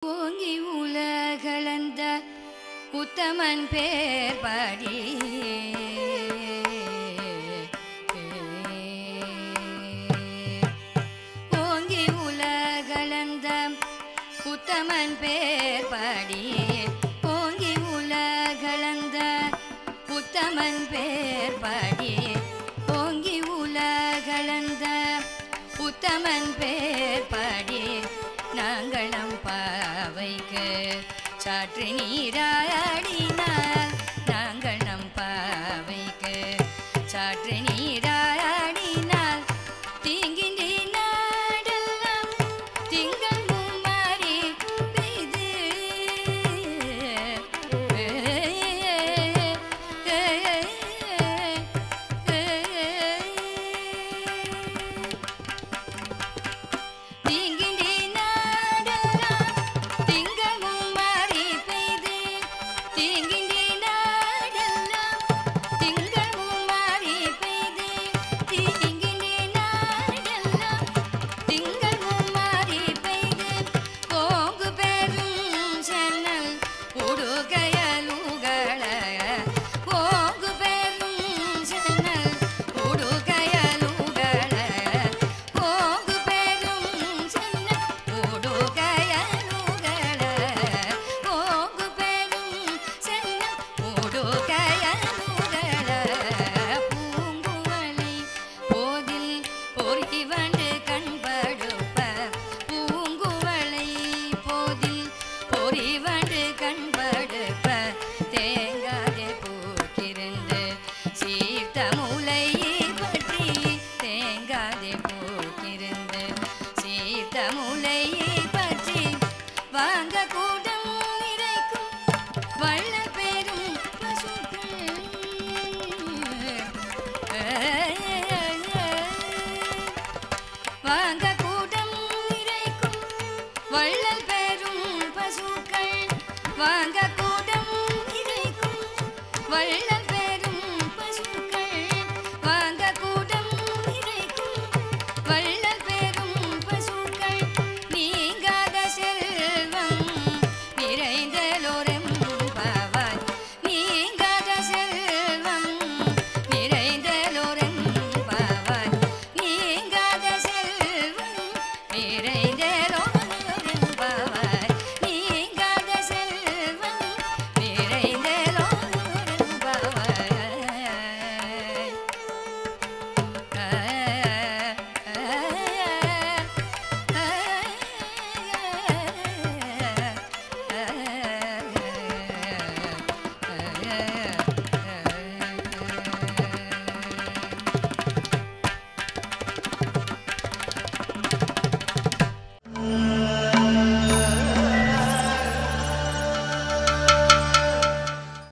ஓங்கி உலகளந்த உத்தமன் பேர் பாடி ஓங்கி உலகளந்த உத்தமன் பேர் பாடி ஓங்கி உலகளந்த உத்தமன் பேர் பாடி ஓங்கி உலகளந்த உத்தமன் பேர் பாடி நாங்களம் பாவைக்கு சாற்று நீராடினார் நாங்கள் நம் பாவைக்கு சாற்று நீராடினார் தீங்கின்றி நாடெல்லாம் திங்கள் மும்மாறி பெய்து சீர்த்த முலையை பற்றி வாங்க கூட